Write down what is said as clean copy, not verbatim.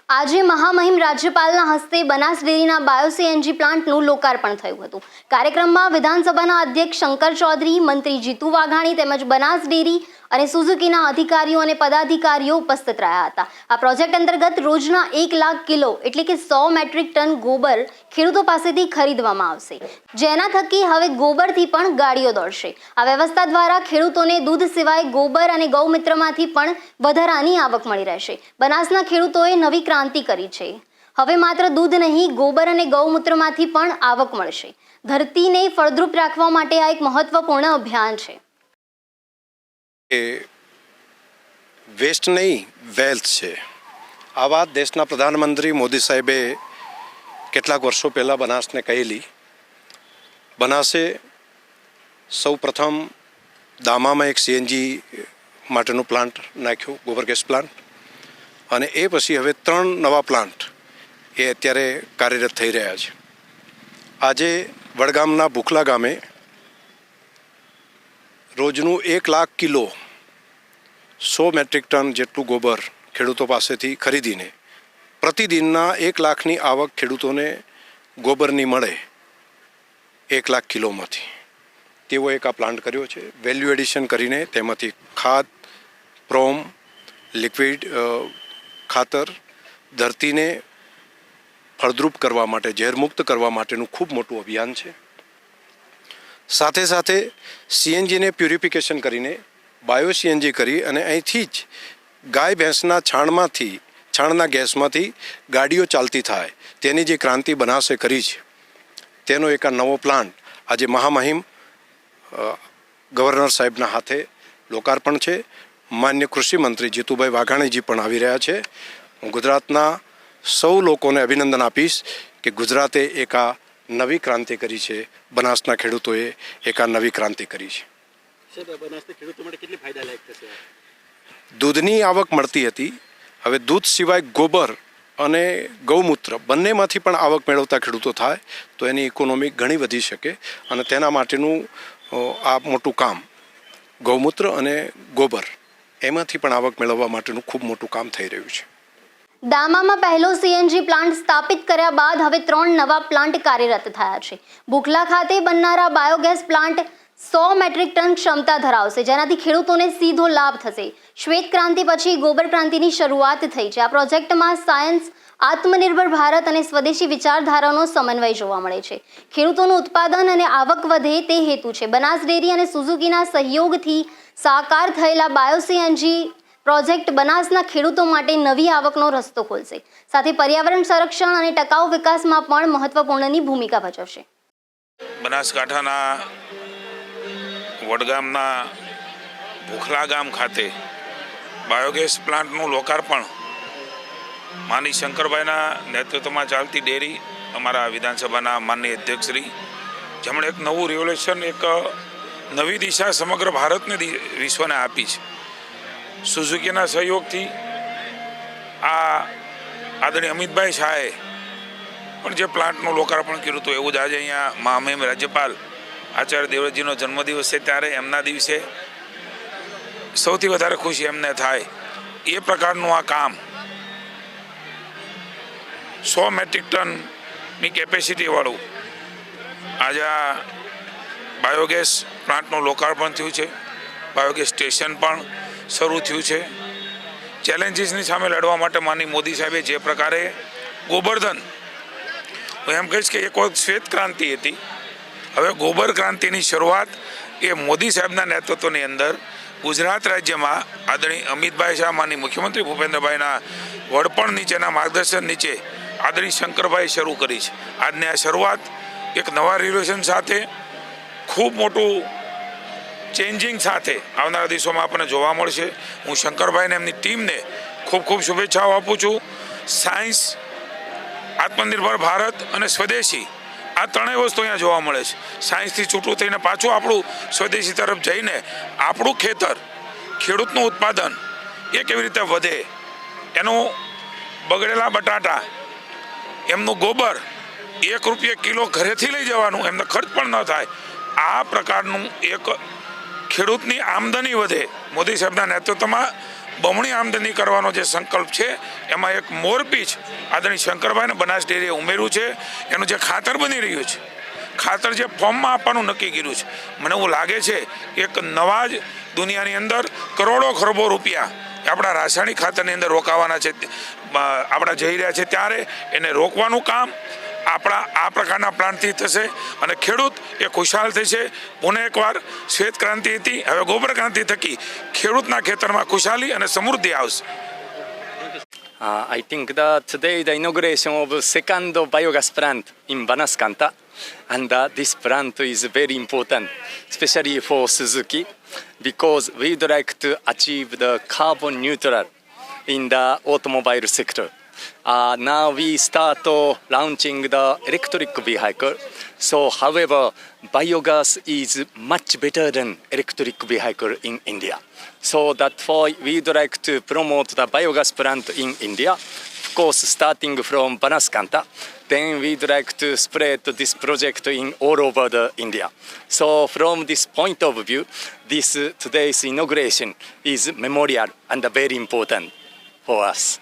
આજે મહામહિમ રાજ્યપાલના હસ્તે બનાસ ડેરીના બાયો સીએનજી પ્લાન્ટનું લોકાર્પણ થયું હતું। કાર્યક્રમમાં વિધાનસભાના અધ્યક્ષ શંકર ચૌધરી, મંત્રી જીતુ વાઘાણી તેમજ બનાસ ડેરી અને સુઝુકીના અધિકારીઓ અને પદાધિકારીઓ ઉપસ્થિત રહ્યા હતા। આ પ્રોજેક્ટ અંતર્ગત રોજના 1 લાખ કિલો એટલે કે 100 મેટ્રિક ટન ગોબર ખેડૂતો પાસેથી ખરીદવામાં આવશે, જેના થકી હવે ગોબરથી પણ ગાડીઓ દોડશે। આ વ્યવસ્થા દ્વારા ખેડૂતોને દૂધ સિવાય ગોબર અને ગૌમૂત્રમાંથી પણ વધારાની આવક મળી રહેશે। બનાસના ખેડૂતોએ નવી ક્રાંતિ કરી છે। હવે માત્ર દૂધ નહીં, ગોબર અને ગૌમૂત્રમાંથી પણ આવક મળશે। ધરતીને ફળદ્રુપ રાખવા માટે આ એક મહત્વપૂર્ણ અભિયાન છે। વેસ્ટ નહીં, વેલ્થ છે। આ વાત દેશના પ્રધાનમંત્રી મોદી સાહેબે કેટલાક વર્ષો પહેલાં બનાસને કહેલી। બનાસે સૌ પ્રથમ દામામાં એક સીએનજી માટેનું પ્લાન્ટ નાખ્યું, ગોબર ગેસ પ્લાન્ટ, અને એ પછી હવે 3 નવા પ્લાન્ટ એ અત્યારે કાર્યરત થઈ રહ્યા છે। આજે વડગામના ભૂખલા ગામે રોજનું 1 લાખ કિલો 100 મેટ્રિક ટન જેટલું ગોબર ખેડૂતો પાસેથી ખરીદીને પ્રતિદિનના 1 લાખની આવક ખેડૂતોને ગોબરની મળે 1 લાખ કિલોમાંથી। તેવો એક આ પ્લાન્ટ કર્યો છે। વેલ્યુ એડિશન કરીને તેમાંથી ખાદ, પ્રોમ, લિક્વિડ ખાતર ધરતીને ફળદ્રુપ કરવા માટે, ઝેરમુક્ત કરવા માટેનું ખૂબ મોટું અભિયાન છે। સાથે સાથે સીએનજીને પ્યુરિફિકેશન કરીને બાયો સીએનજી કરી અને અહીંથી જ ગાય ભેંસના છાણના ગેસમાંથી ગાડીઓ ચાલતી થાય તેની જે ક્રાંતિ બનાસે કરી છે તેનો એક આ નવો પ્લાન્ટ આજે મહામહિમ ગવર્નર સાહેબના હાથે લોકાર્પણ છે। માન્ય કૃષિ મંત્રી જીતુભાઈ વાઘાણીજી પણ આવી રહ્યા છે। હું ગુજરાતના સૌ લોકોને અભિનંદન આપીશ કે ગુજરાતે એક આ નવી ક્રાંતિ કરી છે। બનાસના ખેડૂતોએ એક આ નવી ક્રાંતિ કરી છે। દૂધની આવક મળતી હતી, હવે દૂધ સિવાય ગોબર અને ગૌમૂત્ર બંનેમાંથી પણ આવક મેળવતા ખેડૂતો થાય તો એની ઇકોનોમી ઘણી વધી શકે અને તેના માટેનું આ મોટું કામ ગૌમૂત્ર અને ગોબર એમાંથી પણ આવક મેળવવા માટેનું ખૂબ મોટું કામ થઈ રહ્યું છે। દામામાં પહેલો સીએનજી પ્લાન્ટ સ્થાપિત કર્યા બાદ હવે 3 નવા પ્લાન્ટ કાર્યરત થયા છે। ભૂખલા ખાતે બનનારા બાયોગેસ પ્લાન્ટ 100 મેટ્રિક ટન ક્ષમતા ધરાવશે, જેનાથી ખેડૂતોને સીધો લાભ થશે। શ્વેત ક્રાંતિ પછી ગોબર ક્રાંતિની શરૂઆત થઈ છે। આ પ્રોજેક્ટમાં સાયન્સ, આત્મનિર્ભર ભારત અને સ્વદેશી વિચારધારાનો સમન્વય જોવા મળે છે। ખેડૂતોનું ઉત્પાદન અને આવક વધે તે હેતુ છે। બનાસ ડેરી અને સુઝુકીના સહયોગથી સાકાર થયેલા બાયો સીએનજી પ્રોજેક્ટ બનાસના ખેડૂતો માટે નવી આવકનો રસ્તો ખોલશે, સાથે પર્યાવરણ સંરક્ષણ અને ટકાઉ વિકાસમાં પણ મહત્વપૂર્ણની ભૂમિકા ભજવશે। બનાસકાંઠાના વડગામના ભૂખલા ગામ ખાતે બાયોગેસ પ્લાન્ટનું લોકાર્પણ માની શંકરભાઈના નેતૃત્વમાં ચાલતી ડેરી, અમારા વિધાનસભાના માનનીય અધ્યક્ષશ્રી, જેમણે એક નવું રિવોલ્યુશન, એક નવી દિશા સમગ્ર ભારતને વિશ્વને આપી છે। સુઝુકીના સહયોગથી આ આદરણીય અમિતભાઈ શાહે પણ જે પ્લાન્ટનું લોકાર્પણ કર્યું હતું, એવું જ આજે અહીંયા મહામહિમ રાજ્યપાલ આચાર્ય દેવવ્રતજીનો જન્મદિવસ છે ત્યારે એમના દિવસે સૌથી વધારે ખુશી એમને થાય એ પ્રકારનું આ કામ 100 મેટ્રિક ટનની કેપેસિટીવાળું આજે આ બાયોગેસ પ્લાન્ટનું લોકાર્પણ થયું છે। બાયોગેસ સ્ટેશન પણ શરૂ થયું છે। ચેલેન્જીસની સામે લડવા માટે માનનીય મોદી સાહેબે જે પ્રકારે ગોબરધન, હું એમ કહીશ કે એક વખત શ્વેત ક્રાંતિ હતી, હવે ગોબર ક્રાંતિની શરૂઆત એ મોદી સાહેબના નેતૃત્વની અંદર ગુજરાત રાજ્યમાં આદરણીય અમિતભાઈ શાહ, માનનીય મુખ્યમંત્રી ભૂપેન્દ્રભાઈના વડપણ નીચેના માર્ગદર્શન નીચે આદરણીય શંકરભાઈ શરૂ કરી છે। આજની આ શરૂઆત એક નવા રિવોલ્યુશન સાથે, ખૂબ મોટું ચેન્જિંગ સાથે આવનારા દિવસોમાં આપણને જોવા મળશે। હું શંકરભાઈને, એમની ટીમને ખૂબ ખૂબ શુભેચ્છાઓ આપું છું। સાયન્સ, આત્મનિર્ભર ભારત અને સ્વદેશી, આ ત્રણેય વસ્તુ અહીંયા જોવા મળે છે। સાયન્સથી છૂટું થઈને પાછું આપણું સ્વદેશી તરફ જઈને આપણું ખેતર, ખેડૂતનું ઉત્પાદન એ કેવી રીતે વધે, એનું બગડેલા બટાટા, એમનું ગોબર 1 રૂપિયા કિલો ઘરેથી લઈ જવાનું, એમને ખર્ચ પણ ન થાય, આ પ્રકારનું એક ખેડૂતની આમદની વધે, મોદી સાહેબના નેતૃત્વમાં બમણી આમદની કરવાનો જે સંકલ્પ છે એમાં એક મોરપીંછ આદરણીય શંકરભાઈને બનાસ ડેરીએ ઉમેર્યું છે. એનું જે ખાતર બની રહ્યું છે, ખાતર જે ફોર્મમાં આપવાનું નક્કી કર્યું છે, મને એવું લાગે છે એક નવા જ દુનિયાની અંદર કરોડો ખરબો રૂપિયા આપણા રાસાયણિક ખાતરની અંદર રોકાવાના છે, આપણા જઈ રહ્યા છે. ત્યારે એને રોકવાનું કામ આપણા આ પ્રકારના પ્લાન્ટથી થશે અને ખેડૂત એ ખુશાલ થશે. પુનઃ એકવાર શ્વેત ક્રાંતિ હતી, હવે ગોબર ક્રાંતિ થકી ખેડૂતના ખેતરમાં ખુશાલી અને સમૃદ્ધિ આવશે. I think that today the inauguration of second biogas plant in Banaskanta, and this plant is very important, especially for Suzuki, because we would like to achieve the carbon neutral in the automobile sector. Now we start launching the electric vehicle. So, however, biogas is much better than electric vehicle in India. So therefore, we would like to promote the biogas plant in India. Of course, starting from Banaskanta, then we'd like to spread this project in all over the India. So from this point of view, this today's inauguration is memorial and very important for us.